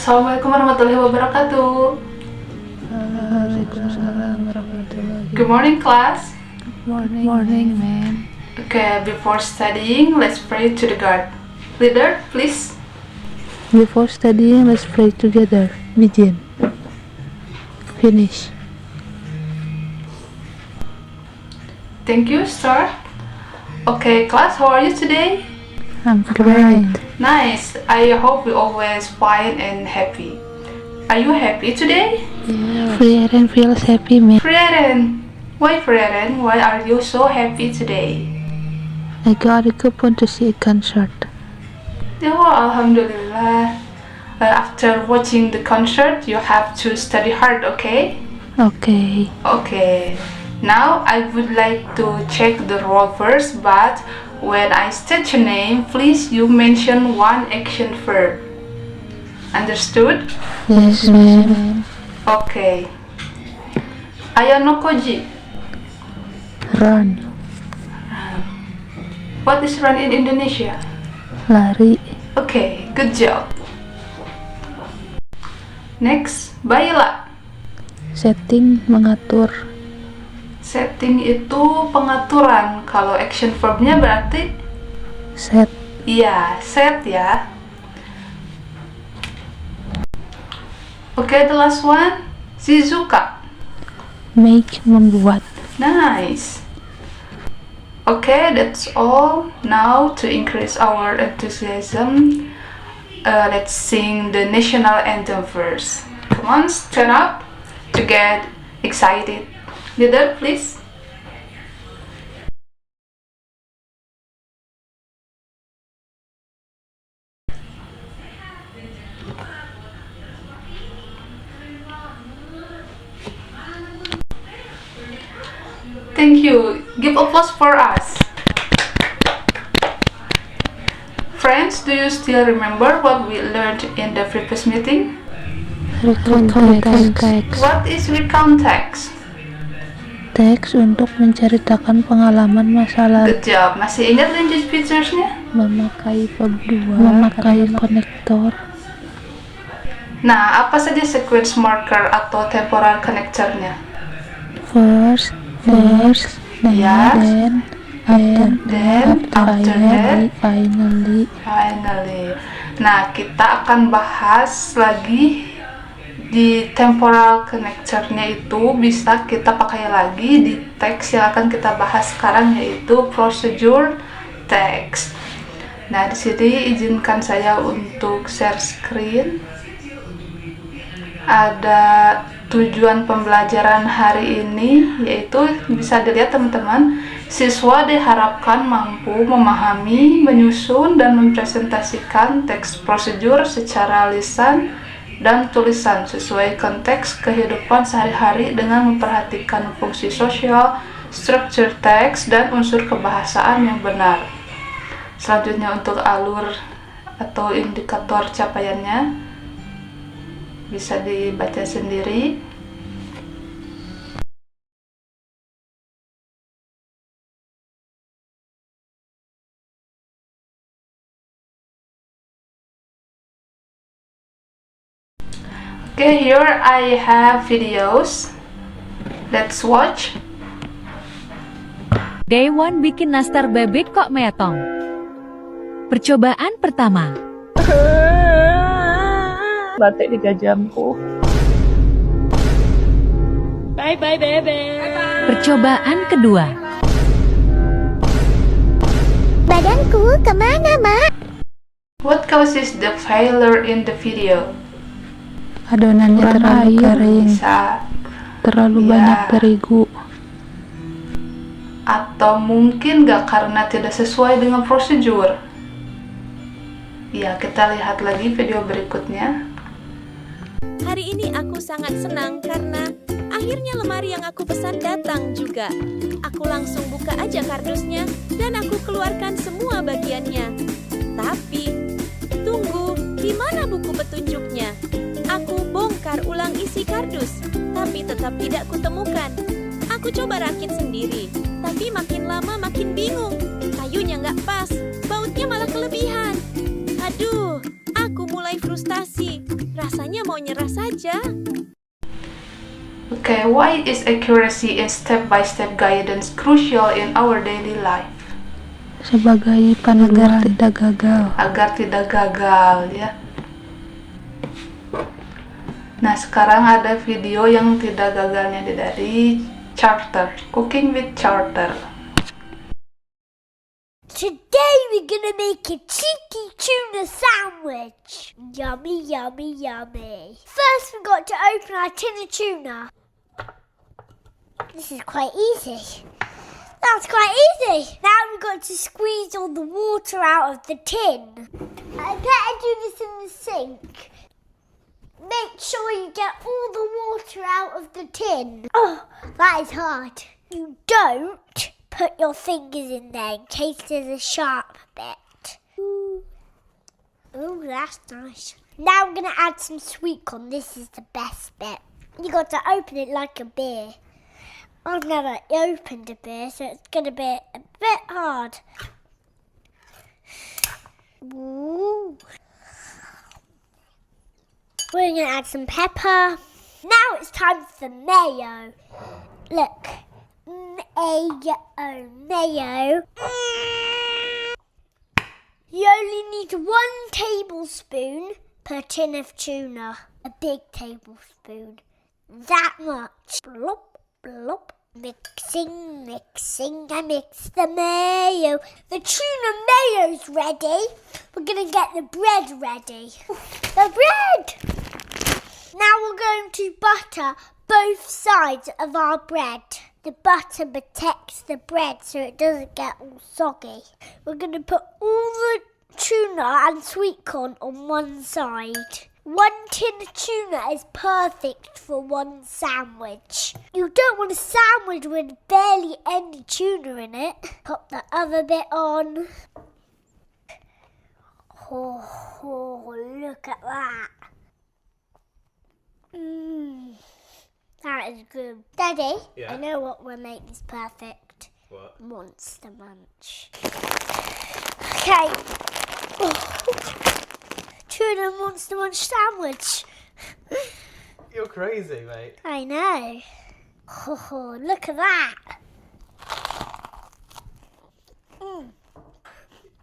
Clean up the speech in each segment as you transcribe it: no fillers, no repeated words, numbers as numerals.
Assalamualaikum warahmatullahi wabarakatuh. Waalaikumsalam warahmatullahi. Good morning, class. Morning, ma'am. Okay, before studying, let's pray to the God. Leader, please. Before studying, let's pray together. Begin. Finish. Thank you, start. Okay, class, how are you today? I'm great. Nice. I hope you're always fine and happy. Are you happy today? Frieren feels happy, ma'am. Frieren. Why Frieren? Why are you so happy today? I got a coupon to see a concert. Oh, Alhamdulillah. After watching the concert, you have to study hard, okay? Okay. Okay. Now I would like to check the role first, but when I state your name, please you mention one action verb. Understood? Yes, ma'am. Okay. Ayano koji. Run. What is run in Indonesia? Lari. Okay, good job. Next, baila. Setting, mengatur. Setting itu pengaturan. Kalau action verbnya berarti Set. iya, set ya. Okay, the last one, Shizuka. Make, membuat. Nice. Okay, that's all. Now to increase our enthusiasm, let's sing the national anthem first. Come on, stand up to get excited. Leader, please. Thank you. Give applause for us. Friends, do you still remember what we learned in the previous meeting? Recount text. What is recount text? Teks untuk menceritakan pengalaman masa lalu. Good job. Masih ingat language features-nya? Memakai verb 2. Memakai konektor. Nah, apa saja sequence marker atau temporal connector-nya? First, Yes. then, after that, finally. Nah, kita akan bahas lagi di temporal connector-nya itu bisa kita pakai lagi di teks yang akan kita bahas sekarang, yaitu procedure text. Nah, di sini izinkan saya untuk share screen. Ada tujuan pembelajaran hari ini, yaitu bisa dilihat teman-teman, siswa diharapkan mampu memahami, menyusun, dan mempresentasikan teks prosedur secara lisan dan tulisan sesuai konteks kehidupan sehari-hari dengan memperhatikan fungsi sosial, struktur teks, dan unsur kebahasaan yang benar. Selanjutnya untuk alur atau indikator capaiannya bisa dibaca sendiri. Okay, here I have videos. Let's watch. Day 1 bikin nastar bebek kok metong. Percobaan pertama. Batik 3 jamku. Bye bye bebek. Percobaan kedua. Badanku kemana, Mak? What causes the failure in the video? Adonannya terlalu kering, Bisa. terlalu Ya. banyak terigu. Atau mungkin gak karena tidak sesuai dengan prosedur. Ya, kita lihat lagi video berikutnya. Hari ini aku sangat senang karena akhirnya lemari yang aku pesan datang juga. Aku langsung buka aja kardusnya dan aku keluarkan semua bagiannya. Tapi, tunggu, di mana buku petunjuknya? Aku bongkar ulang isi kardus, tapi tetap tidak kutemukan. Aku coba rakit sendiri, tapi makin lama makin bingung. Kayunya nggak pas, bautnya malah kelebihan. Aduh, aku mulai frustasi. Rasa mau nyerah saja. Okay, why is accuracy and step-by-step guidance crucial in our daily life? Sebagai panduan tidak gagal. Agar tidak gagal, ya. Nah, sekarang ada video yang tidak gagalnya dari Charter, Cooking with Charter. Today we're gonna make a cheeky tuna sandwich. Yummy, yummy, yummy. First we've got to open our tin of tuna. This is quite easy. That's quite easy. Now we've got to squeeze all the water out of the tin. I better do this in the sink. Make sure you get all the water out of the tin. Oh, that is hard. You don't put your fingers in there in case there's a sharp bit. Ooh, that's nice. Now I'm going to add some sweet corn. This is the best bit. You got to open it like a beer. I've never opened a beer, so it's going to be a bit hard. Ooh. We're going to add some pepper. Now it's time for the mayo. Look. Mayo. You only need 1 tablespoon per tin of tuna. A big tablespoon. That much. Blop, blop. Mixing, mixing. I mix the mayo. The tuna mayo's ready. We're going to get the bread ready. The bread! Now we're going to butter both sides of our bread. The butter protects the bread so it doesn't get all soggy. We're going to put all the tuna and sweet corn on one side. 1 tin of tuna is perfect for 1 sandwich. You don't want a sandwich with barely any tuna in it. Pop the other bit on. Oh, look at that. That is good. Daddy, Yeah? I know what will make this perfect. What? Monster Munch. Okay. Tuna Monster Munch sandwich. You're crazy, mate. I know. Oh, look at that.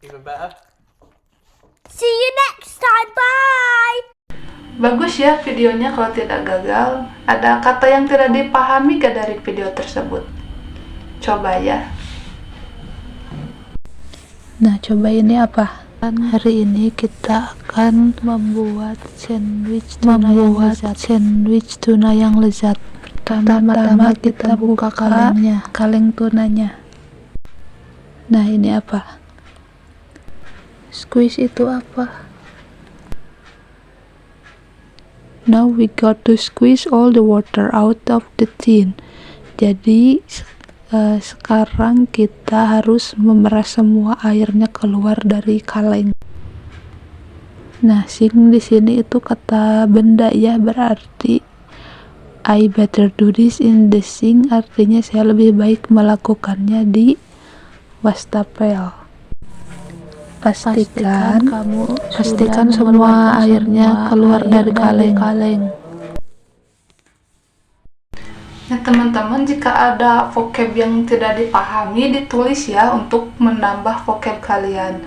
Even better. See you next time. Bye. Bagus ya videonya kalau tidak gagal. Ada kata yang tidak dipahami gak dari video tersebut? Coba ya. Nah, coba ini apa? Hari ini kita akan membuat sandwich tuna yang lezat. Pertama-tama kita buka kaleng tunanya. Nah, ini apa? Squeeze itu apa? Now we got to squeeze all the water out of the tin. Jadi sekarang kita harus memeras semua airnya keluar dari kaleng. Nah, sing di sini itu kata benda ya, berarti I better do this in the sink, artinya saya lebih baik melakukannya di wastafel. Pastikan semua airnya keluar dari kaleng. Nah teman-teman, jika ada vocab yang tidak dipahami ditulis ya untuk menambah vocab kalian.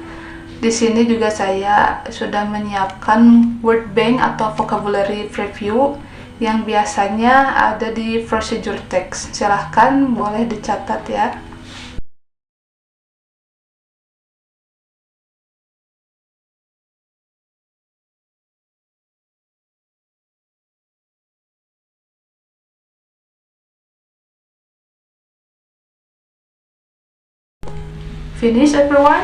Di sini juga saya sudah menyiapkan word bank atau vocabulary preview yang biasanya ada di procedure text. Silahkan boleh dicatat ya. Finish everyone?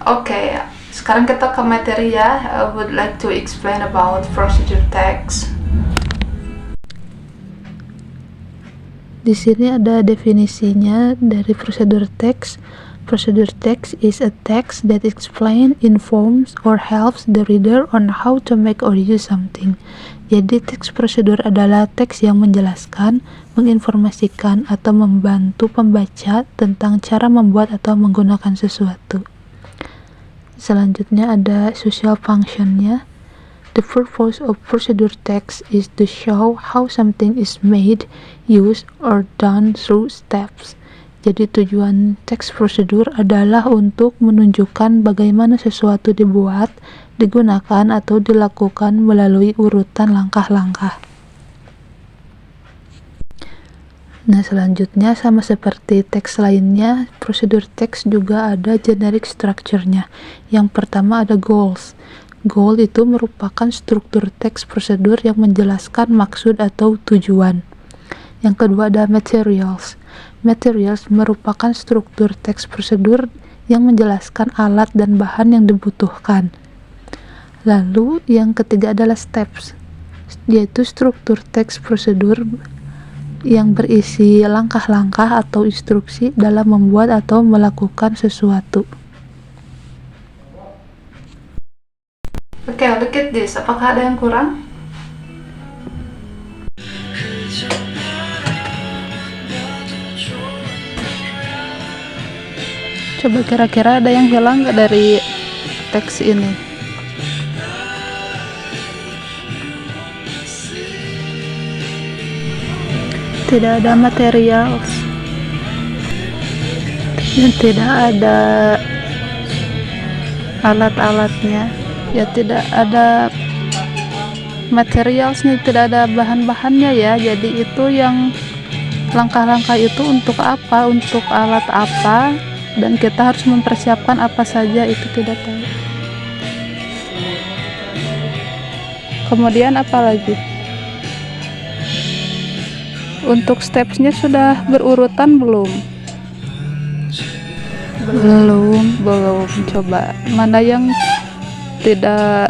Oke, sekarang kita ke materi ya. I would like to explain about procedure text. Di sini ada definisinya dari procedure text. Procedure text is a text that explains, informs, or helps the reader on how to make or use something. Jadi teks prosedur adalah teks yang menjelaskan, menginformasikan, atau membantu pembaca tentang cara membuat atau menggunakan sesuatu. Selanjutnya ada social functionnya. The purpose of procedure text is to show how something is made, used, or done through steps. Jadi tujuan teks prosedur adalah untuk menunjukkan bagaimana sesuatu dibuat, digunakan, atau dilakukan melalui urutan langkah-langkah. Nah, selanjutnya sama seperti teks lainnya, prosedur teks juga ada generic structure-nya. Yang pertama ada goals. Goal itu merupakan struktur teks prosedur yang menjelaskan maksud atau tujuan. Yang kedua ada materials. Materials merupakan struktur teks prosedur yang menjelaskan alat dan bahan yang dibutuhkan. Lalu yang ketiga adalah steps, yaitu struktur teks prosedur yang berisi langkah-langkah atau instruksi dalam membuat atau melakukan sesuatu. Oke, look at this. Apakah ada yang kurang? Coba kira-kira ada yang hilang nggak dari teks ini? Tidak ada materials dan tidak ada alat-alatnya, ya tidak ada materialsnya, tidak ada bahan-bahannya ya. Jadi itu yang langkah-langkah itu untuk apa, untuk alat apa, dan kita harus mempersiapkan apa saja, itu tidak tahu. Kemudian apa lagi? Untuk stepsnya sudah berurutan belum? Belum. Coba mana yang tidak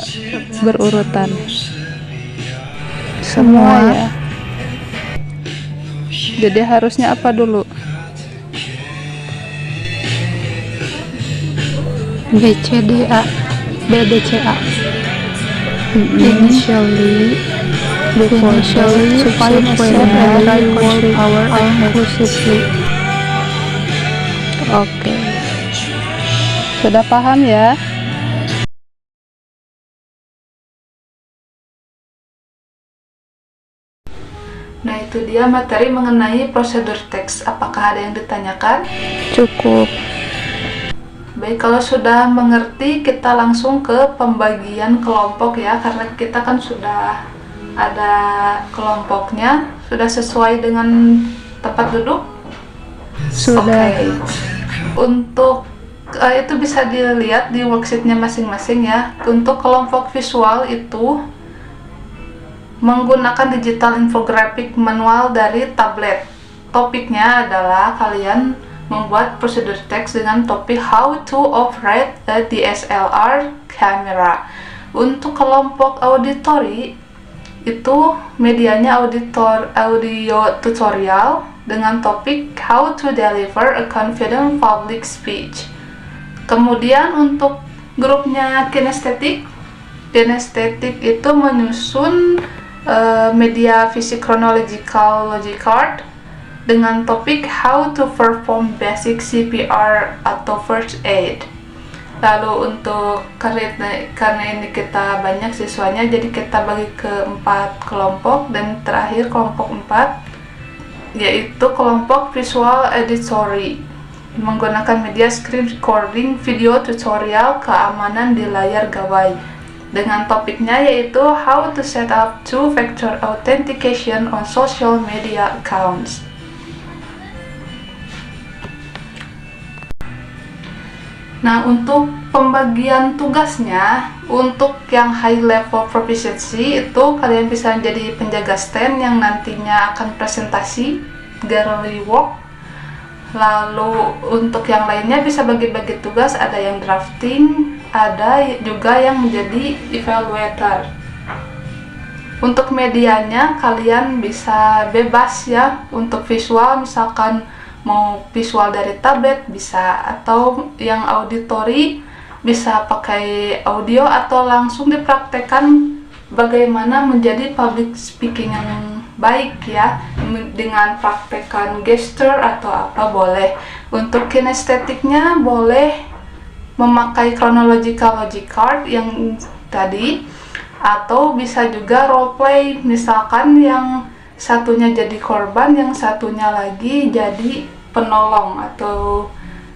berurutan? Semua ya. Jadi harusnya apa dulu? BCDA, BDCA. Initially, supaya right power inclusively. Oke. Sudah paham ya? Nah, itu dia materi mengenai prosedur teks. Apakah ada yang ditanyakan? Cukup. Baik, kalau sudah mengerti, kita langsung ke pembagian kelompok ya, karena kita kan sudah ada kelompoknya. Sudah sesuai dengan tempat duduk? Sudah. Oke. Untuk itu bisa dilihat di worksheetnya masing-masing ya. Untuk kelompok visual itu menggunakan digital infographic manual dari tablet. Topiknya adalah kalian membuat prosedur teks dengan topik how to operate a DSLR camera. Untuk kelompok auditory itu medianya audio tutorial dengan topik how to deliver a confident public speech. Kemudian untuk grupnya kinestetik itu menyusun media fisik chronological logic card dengan topik how to perform basic CPR atau first aid. Lalu untuk karena ini kita banyak siswanya, jadi kita bagi ke 4 kelompok, dan terakhir kelompok 4 yaitu kelompok visual editory menggunakan media screen recording video tutorial keamanan di layar gawai dengan topiknya yaitu how to set up two-factor authentication on social media accounts. Nah, untuk pembagian tugasnya, untuk yang high level proficiency itu kalian bisa jadi penjaga stand yang nantinya akan presentasi, gallery work. Lalu untuk yang lainnya bisa bagi-bagi tugas, ada yang drafting, ada juga yang menjadi evaluator. Untuk medianya kalian bisa bebas ya, untuk visual misalkan mau visual dari tablet bisa, atau yang auditory bisa pakai audio, atau langsung dipraktekkan bagaimana menjadi public speaking yang baik ya, dengan praktekan gesture atau apa boleh. Untuk kinestetiknya boleh memakai chronological logic card yang tadi, Atau bisa juga role play, misalkan yang satunya jadi korban, yang satunya lagi jadi penolong atau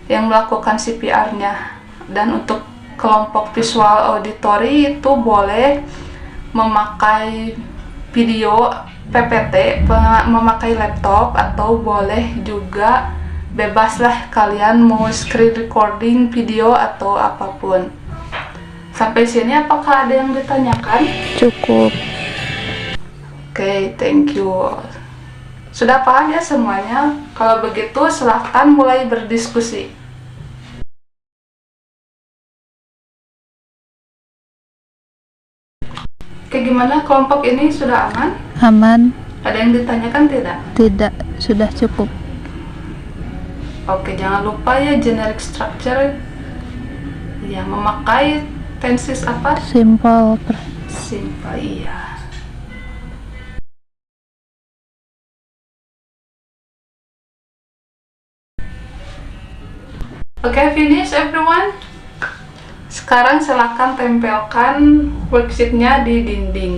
yang melakukan CPR-nya. Dan untuk kelompok visual auditory itu boleh memakai video PPT, memakai laptop, atau boleh juga bebas lah kalian mau screen recording video atau apapun. Sampai sini apakah ada yang ditanyakan? Cukup. Oke, thank you. Sudah paham ya semuanya? Kalau begitu silahkan mulai berdiskusi. Oke, gimana kelompok ini sudah aman? Aman? Ada yang ditanyakan tidak? Tidak, sudah cukup. Oke, jangan lupa ya generic structure. Ya, memakai tenses apa? Simple. Simple, iya. Oke, finish everyone. Sekarang silakan tempelkan worksheet-nya di dinding.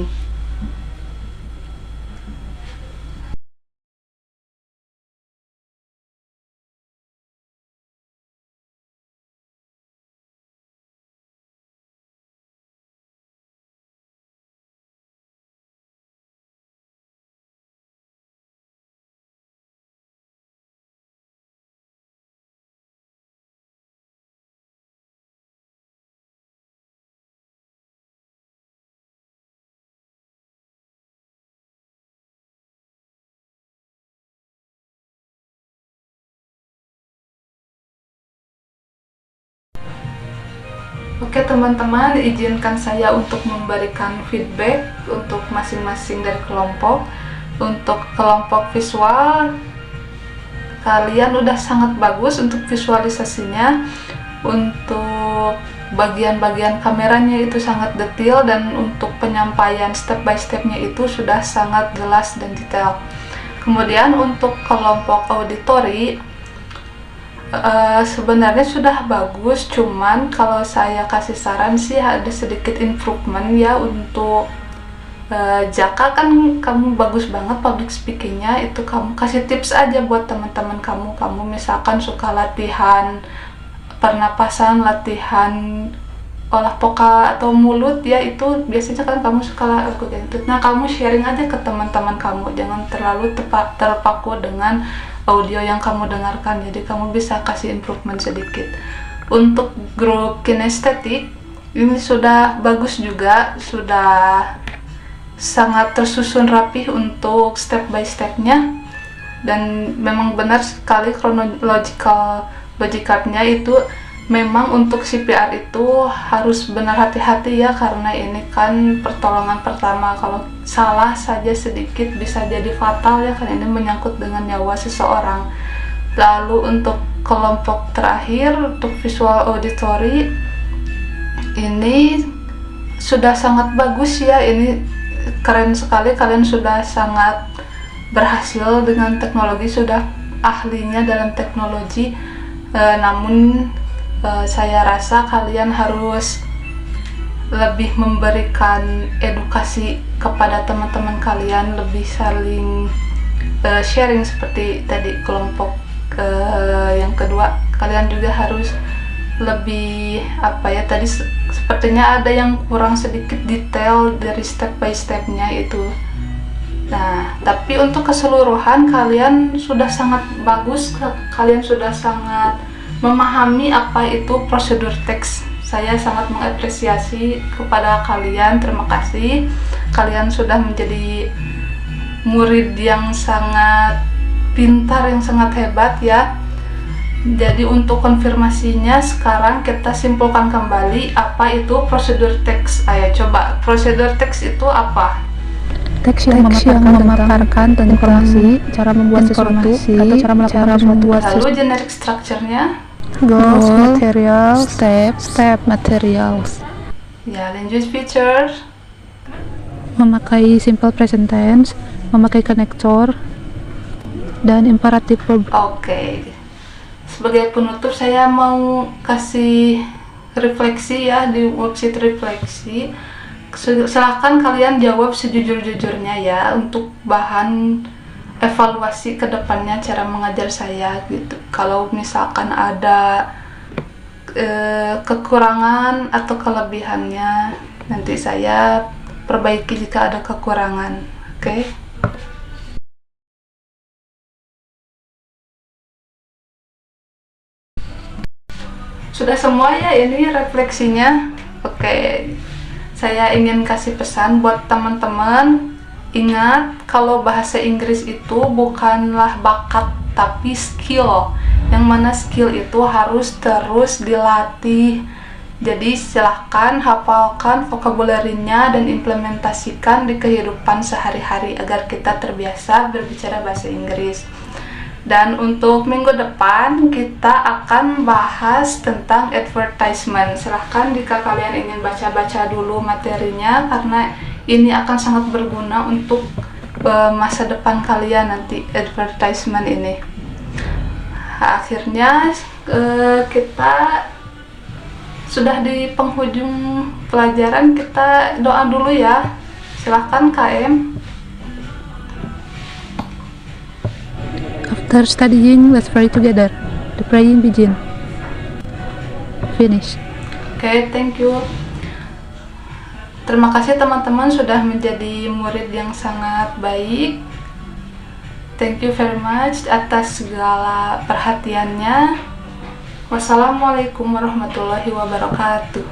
Oke teman-teman, izinkan saya untuk memberikan feedback untuk masing-masing dari kelompok. Untuk kelompok visual, kalian udah sangat bagus untuk visualisasinya. Untuk bagian-bagian kameranya itu sangat detail, dan untuk penyampaian step by stepnya itu sudah sangat jelas dan detail. Kemudian untuk kelompok auditory, sebenarnya sudah bagus, cuman kalau saya kasih saran sih ada sedikit improvement ya. Untuk Jaka kan kamu bagus banget public speakingnya, itu kamu kasih tips aja buat teman-teman kamu misalkan suka latihan pernapasan, latihan olah vokal atau mulut ya, itu biasanya kan kamu suka lakukan itu. Nah, kamu sharing aja ke teman-teman kamu, jangan terlalu terpaku dengan audio yang kamu dengarkan, jadi kamu bisa kasih improvement sedikit. Untuk grup kinestetik ini sudah bagus juga, sudah sangat tersusun rapih untuk step by stepnya, dan memang benar sekali chronological logic card-nya itu. Memang untuk CPR itu harus benar hati-hati ya, karena ini kan pertolongan pertama. Kalau salah saja sedikit bisa jadi fatal ya, karena ini menyangkut dengan nyawa seseorang. Lalu untuk kelompok terakhir, untuk visual auditory, ini sudah sangat bagus ya, ini keren sekali. Kalian sudah sangat berhasil dengan teknologi, sudah ahlinya dalam teknologi. Namun saya rasa kalian harus lebih memberikan edukasi kepada teman-teman kalian, lebih saling sharing seperti tadi kelompok yang kedua. Kalian juga harus lebih apa ya, tadi sepertinya ada yang kurang sedikit detail dari step by stepnya itu. Nah, tapi untuk keseluruhan kalian sudah sangat bagus, kalian sudah sangat memahami apa itu prosedur teks. Saya sangat mengapresiasi kepada kalian, terima kasih. Kalian sudah menjadi murid yang sangat pintar, yang sangat hebat ya. Jadi untuk konfirmasinya sekarang kita simpulkan kembali apa itu prosedur teks. Ayo coba, prosedur teks itu apa? Teks yang memaparkan tentang informasi, cara membuat sesuatu, atau cara melakukan sesuatu. Lalu generic structure-nya? Goals, materials, step, materials. Ya, language features. Memakai simple present tense, memakai connector, dan imperative verb. Oke. Sebagai penutup saya mau kasih refleksi ya, di worksheet refleksi. Silahkan kalian jawab sejujur-jujurnya ya, untuk bahan evaluasi kedepannya cara mengajar saya gitu. Kalau misalkan ada kekurangan atau kelebihannya, nanti saya perbaiki jika ada kekurangan. Oke? Sudah semua ya ini refleksinya. Oke, saya ingin kasih pesan buat teman-teman. Ingat, kalau bahasa Inggris itu bukanlah bakat tapi skill. Yang mana skill itu harus terus dilatih. Jadi silahkan hafalkan vocabulary-nya dan implementasikan di kehidupan sehari-hari agar kita terbiasa berbicara bahasa Inggris. Dan untuk minggu depan kita akan bahas tentang advertisement. Silahkan jika kalian ingin baca-baca dulu materinya, karena ini akan sangat berguna untuk masa depan kalian nanti, advertisement ini. Akhirnya kita sudah di penghujung pelajaran, kita doa dulu ya. Silahkan KM. After studying, let's pray together. The praying begin. Finish. Oke, thank you. Terima kasih teman-teman sudah menjadi murid yang sangat baik. Thank you very much atas segala perhatiannya. Wassalamualaikum warahmatullahi wabarakatuh.